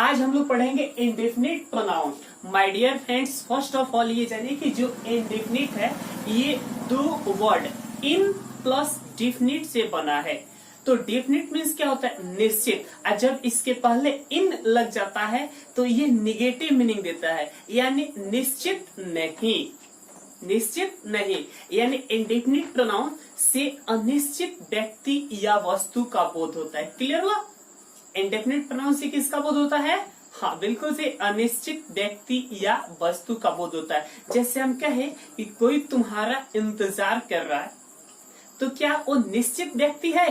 आज हम लोग पढ़ेंगे indefinite pronoun. My dear friends, first of all ये जानिए कि जो इंडेफिनिट है ये दो वर्ड इन प्लस डिफिनिट से बना है। तो डिफिनिट मीन्स क्या होता है? निश्चित। और जब इसके पहले इन लग जाता है तो ये निगेटिव मीनिंग देता है, यानी निश्चित नहीं। निश्चित नहीं यानी इंडेफिनिट प्रोनाउन से अनिश्चित व्यक्ति या वस्तु का बोध होता है। क्लियर हुआ? इंडेफिनिट प्रोनाउन से किसका बोध होता है? हाँ बिल्कुल से अनिश्चित व्यक्ति या वस्तु का बोध होता है। जैसे हम कहें कि कोई तुम्हारा इंतजार कर रहा है, तो क्या वो निश्चित व्यक्ति है?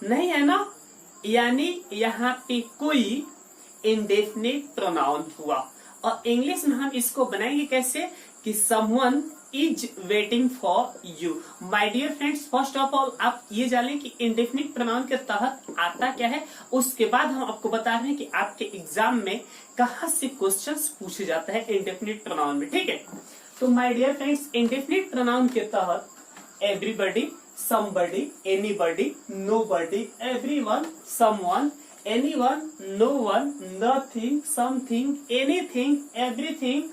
नहीं है ना, यानी यहाँ पे कोई इंडेफिनिट प्रोनाउन हुआ। और इंग्लिश में हम इसको बनाएंगे कैसे कि someone is waiting for you. My dear friends, first of all आप ये जानें कि इंडेफिनिट प्रोनाउन के तहत आता क्या है, उसके बाद हम आपको बता रहे हैं कि आपके एग्जाम में कहाँ से क्वेश्चंस पूछे जाते हैं इंडेफिनिट प्रोनाउन में। ठीक है, तो my dear friends, indefinite pronoun के तहत everybody, somebody, anybody, nobody, everyone, someone, anyone, no one, nothing, something, anything, everything,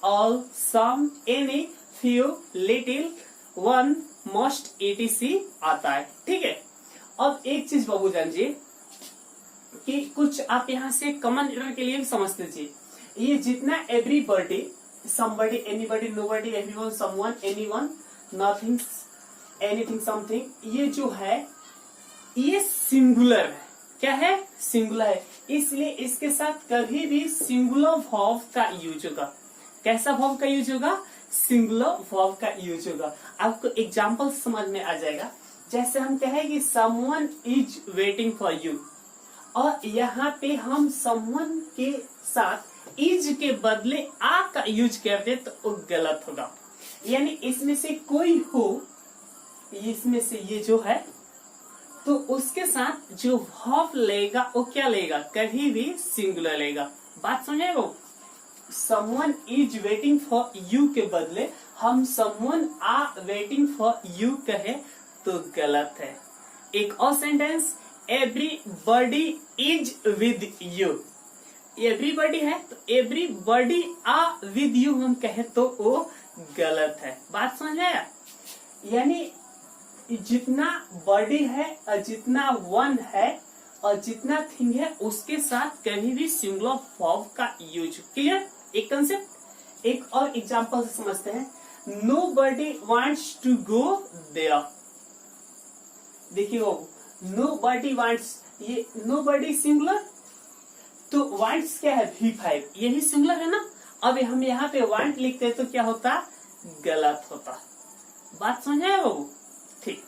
all, some, any, few, little, one, most, etc. आता है। ठीक है, अब एक चीज बाबू जानिए कि कुछ आप यहाँ से कॉमन एरर के लिए भी समझ लीजिए। ये जितना everybody, somebody, anybody, nobody, everyone, someone, anyone, nothing, anything, something, ये जो है ये सिंगुलर है। क्या है? सिंगुलर है, इसलिए इसके साथ कभी भी सिंगुलर वर्ब का यूज होगा। कैसा वर्ब का यूज होगा? सिंगुलर वर्ब का यूज होगा। आपको एग्जांपल समझ में आ जाएगा। जैसे हम कहें कि someone is waiting for you, और यहाँ पे हम समवन के साथ इज के बदले आ का यूज करते तो वो गलत होगा। यानी इसमें से कोई हो, इसमें से ये जो है, तो उसके साथ जो वर्ब लेगा वो क्या लेगा? कभी भी सिंगुलर लेगा। बात समझे? वो someone is waiting for you के बदले हम someone are waiting for you कहे तो गलत है। एक और sentence, everybody is with you. Everybody है तो एवरीबॉडी आर विद यू हम कहे तो वो गलत है। बात समझ आया? यानी जितना बॉडी है और जितना वन है और जितना थिंग है उसके साथ कभी भी सिंगुलर वर्ब का यूज। क्लियर? एक कंसेप्ट। एक और एग्जांपल से समझते हैं। Nobody wants to go there. देखिए वो नोबडी वांट्स, ये नोबडी सिंगुलर, तो वांट्स क्या है? V5, ये भी सिंगुलर है ना। अब हम यहाँ पे वांट लिखते हैं तो क्या होता? गलत होता। बात समझ आया बाबू? ठीक,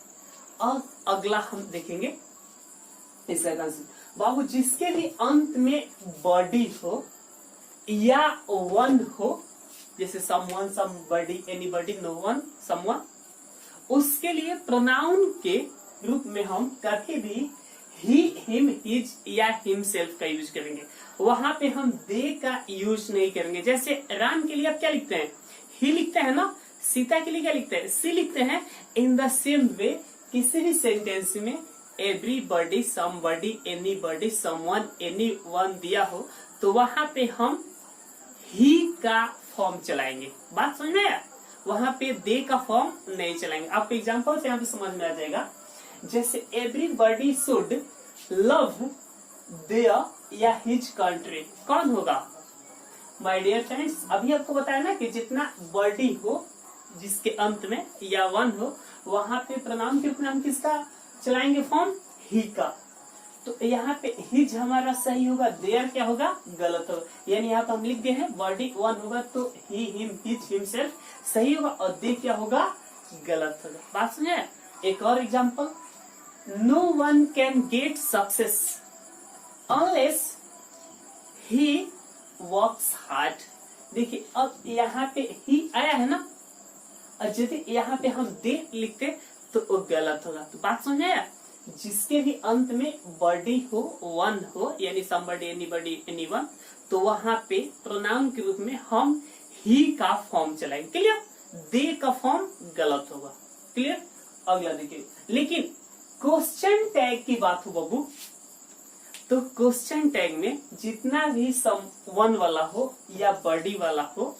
अब अगला हम देखेंगे इसका कंसेप्ट। बाबू जिसके भी अंत में बॉडी हो या वन हो, जैसे someone, somebody, anybody, no one, someone, उसके लिए प्रोनाउन के रूप में हम कभी भी ही, हिम, हिज या हिमसेल्फ का यूज करेंगे। वहां पे हम दे का यूज नहीं करेंगे। जैसे राम के लिए आप क्या लिखते हैं? ही लिखते हैं ना। सीता के लिए क्या लिखते हैं? सी लिखते हैं। इन द सेम वे किसी भी सेंटेंस में everybody, somebody, anybody, someone, anyone दिया हो तो वहां पे हम ही का फॉर्म चलाएंगे। बात समझ में आया? वहां पे दे का फॉर्म नहीं चलाएंगे। आपको एग्जांपल से यहाँ पे समझ में आ जाएगा। जैसे एवरीबॉडी शुड लव देयर या हिज कंट्री, कौन होगा? माय डियर फ्रेंड्स, अभी आपको बताया ना कि जितना बॉडी हो जिसके अंत में या वन हो, वहां पे प्रोनाउन के रूप में हम किसका चलाएंगे फॉर्म? ही का। तो यहाँ पे हिज हमारा सही होगा, देयर क्या होगा? गलत होगा। यानी यहाँ पे हम लिख गए हैं बॉडी वन होगा तो ही, हिम, हिज, हिमसेल्फ सही होगा, और दे क्या होगा? गलत होगा। बात समझे? एक और example, no one can get success unless he works hard. देखिए अब यहाँ पे ही आया है ना, और यदि यहाँ पे हम दे लिखते तो वो गलत होगा। तो बात समझ आया? जिसके भी अंत में बॉडी हो, वन हो, यानी समबडी, एनीबडी, एनीवन, तो वहां पे प्रोनाउन के रूप में हम ही का फॉर्म चलाएंगे। क्लियर? दे का फॉर्म गलत होगा। क्लियर? अगला देखिए, लेकिन क्वेश्चन टैग की बात हो बाबू, तो क्वेश्चन टैग में जितना भी सम वन वाला हो या बॉडी वाला हो,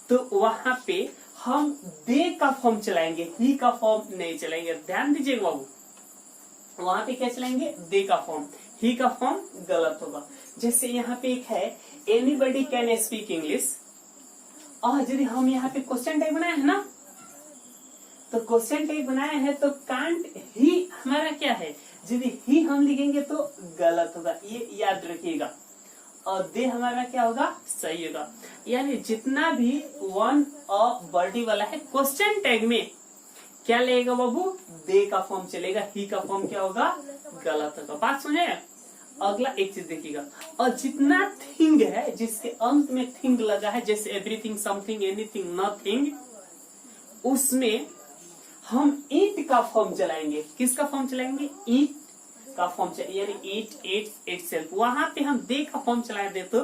तो वहां पे हम दे का फॉर्म चलाएंगे, ही का फॉर्म नहीं चलाएंगे। ध्यान दीजिएगा बाबू, वहां पे क्या चलाएंगे? दे का फॉर्म, ही का फॉर्म गलत होगा। जैसे यहाँ पे एक है एनीबडी कैन स्पीक इंग्लिश, और यदि हम यहाँ पे क्वेश्चन टैग बनाए हैं ना, तो क्वेश्चन टैग बनाया है तो कांट ही हमारा क्या है? यदि ही हम लिखेंगे तो गलत होगा, ये याद रखिएगा। और दे हमारा क्या होगा? सही होगा। यानी जितना भी वन और बॉडी वाला है क्वेश्चन टैग में क्या लगेगा बाबू? दे का फॉर्म चलेगा, ही का फॉर्म क्या होगा? गलत होगा। बात समझे? अगला एक चीज देखिएगा, और जितना थिंग है जिसके अंत में थिंग लगा है, जैसे एवरीथिंग, समथिंग, एनीथिंग, नथिंग, उसमें हम ईट का फॉर्म चलाएंगे। किसका फॉर्म चलाएंगे? ईट का फॉर्म चलाएंगे, यानी ईट, इट्स, इटसेल्फ। वहां पे हम दे का फॉर्म चला दे तो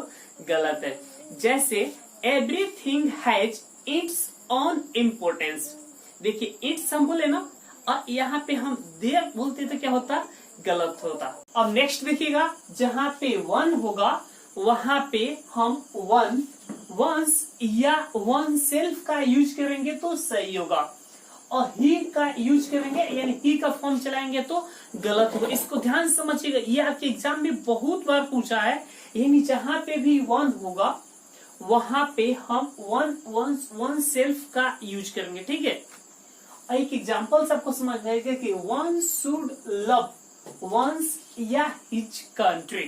गलत है। जैसे everything has its on importance, देखिए इट्स हम बोले ना, और यहाँ पे हम दे बोलते तो क्या होता? गलत होता। अब नेक्स्ट देखिएगा, जहाँ पे वन होगा वहां पे हम वन, वंस या वन सेल्फ का यूज करेंगे तो सही होगा, और ही का यूज करेंगे यानी ही का फॉर्म चलाएंगे तो गलत होगा। इसको ध्यान समझिएगा, ये आपके एग्जाम में बहुत बार पूछा है। यानी जहां पे भी वन होगा वहां पे हम वन सेल्फ का यूज करेंगे, ठीक है। एक एग्जाम्पल आपको समझ आएगा कि वन शुड लव वंस या हिज कंट्री,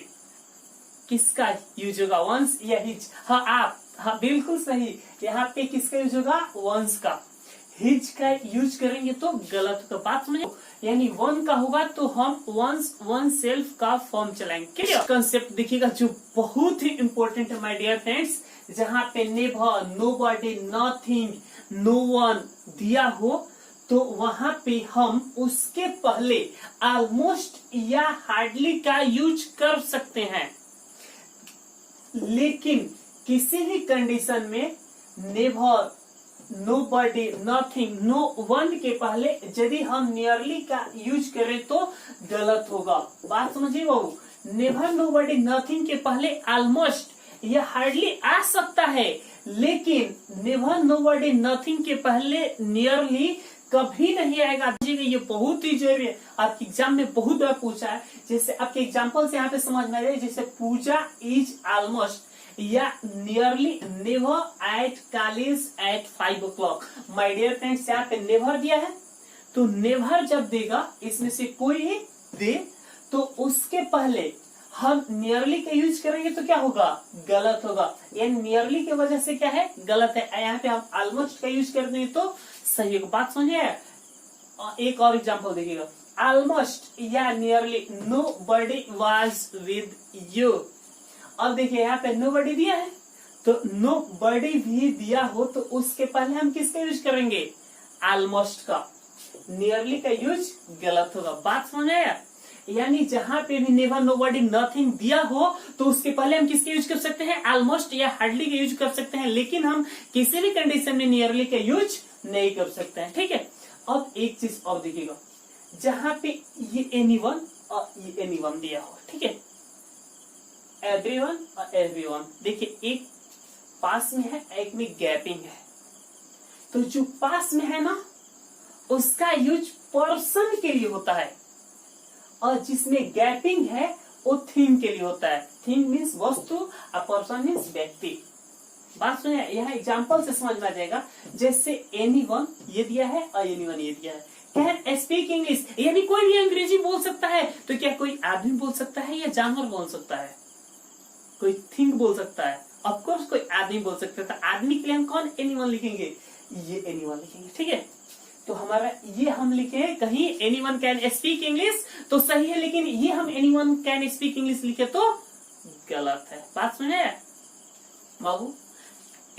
किसका यूज होगा? वंस या हिज। हाँ आप, हाँ बिल्कुल सही, यहाँ पे किसका यूज होगा? वंस का। हिज का यूज करेंगे तो गलत होगा। बात समझे? यानी वन का होगा तो हम वंस, वन सेल्फ का फॉर्म चलाएंगे। क्लियर कंसेप्ट देखिएगा जो बहुत ही इंपॉर्टेंट है माय डियर फ्रेंड्स, जहाँ पे never, nobody, nothing, no one दिया हो तो वहां पे हम उसके पहले ऑलमोस्ट या हार्डली का यूज कर सकते हैं, लेकिन किसी भी कंडीशन में never, nobody, nothing, no one के पहले यदि हम नियरली का यूज करें तो गलत होगा। बात समझिए बाबू, नेवर, नोबडी, नथिंग के पहले ऑलमोस्ट या हार्डली आ सकता है, लेकिन नेवर, नोबडी, नथिंग के पहले नियरली कभी नहीं आएगा। ये बहुत ही जरूरी है, आपके एग्जाम में बहुत बार पूछा है। जैसे आपके एग्जाम्पल से यहाँ पे समझ में आ जाए, जैसे पूजा इज ऑलमोस्ट या nearly never at college at 5 o'clock। My dear friends, यहाँ पे नेवर दिया है तो नेवर जब देगा इसमें से कोई दे तो उसके पहले हम नियरली का यूज करेंगे तो क्या होगा? गलत होगा। यानी नियरली की वजह से क्या है? गलत है। यहाँ पे हम ऑलमोस्ट का यूज कर देंगे तो सही होगा। बात समझिए? एक और एग्जांपल देखिएगा, ऑलमोस्ट या nearly nobody was with you. अब देखिए यहाँ पे नोबडी दिया है तो नोबडी भी दिया हो तो उसके पहले हम किसका यूज करेंगे? ऑलमोस्ट का। नियरली का यूज गलत होगा। बात समझे? यानी जहां पे भी नेवर, नोबडी, नथिंग दिया हो तो उसके पहले हम किसके यूज कर सकते हैं? ऑलमोस्ट या हार्डली का यूज कर सकते हैं, लेकिन हम किसी भी कंडीशन में नियरली का यूज नहीं कर सकते हैं, ठीक है। अब एक चीज और देखिएगा, जहां पे ये एनीवन और ये एनीवन दिया हो, ठीक है, एवरीवन और एवरीवन। देखिए एक पास में है, एक में गैपिंग है, तो जो पास में है ना उसका यूज पर्सन के लिए होता है, और जिसमें गैपिंग है वो थिंग के लिए होता है। थिंग मीन्स वस्तु और पर्सन मीन्स व्यक्ति। बात सुनिए, यहाँ एग्जाम्पल से समझ में आ जाएगा। जैसे एनीवन ये दिया है और एनीवन ये दिया है। कैन स्पीक इंग्लिश, यानी कोई भी अंग्रेजी बोल सकता है। तो क्या कोई आदमी बोल सकता है या जानवर बोल सकता है? कोई थिंग बोल सकता है, ऑफकोर्स कोई आदमी बोल सकता है। तो आदमी के लिए हम कौन एनीवन लिखेंगे? ये एनीवन लिखेंगे, ठीक है। तो हमारा ये हम लिखे कहीं एनीवन कैन स्पीक इंग्लिश तो सही है, लेकिन ये हम एनीवन कैन स्पीक इंग्लिश लिखे तो गलत है। बात सुने बाबू,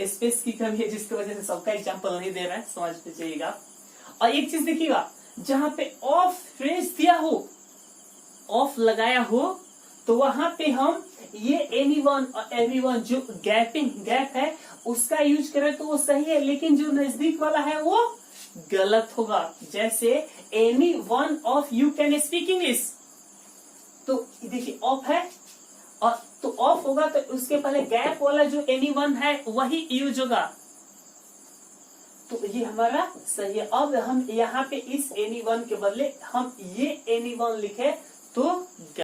स्पेस की कमी है जिसकी वजह से सबका एग्जाम्पल नहीं दे रहा है, समझ लीजिएगा। और एक चीज देखिएगा, जहां पे ऑफ फ्रेज दिया हो, ऑफ लगाया हो, तो वहां पे हम ये एनीवन और एवरीवन जो गैप है उसका यूज करें तो वो सही है, लेकिन जो नजदीक वाला है वो गलत होगा। जैसे any one of you can speak English, तो देखिए ऑफ है, और तो ऑफ होगा तो उसके पहले गैप वाला जो एनी1 है वही यूज होगा, तो ये हमारा सही है। अब हम यहाँ पे इस एनी1 के बदले हम ये एनी1 लिखे तो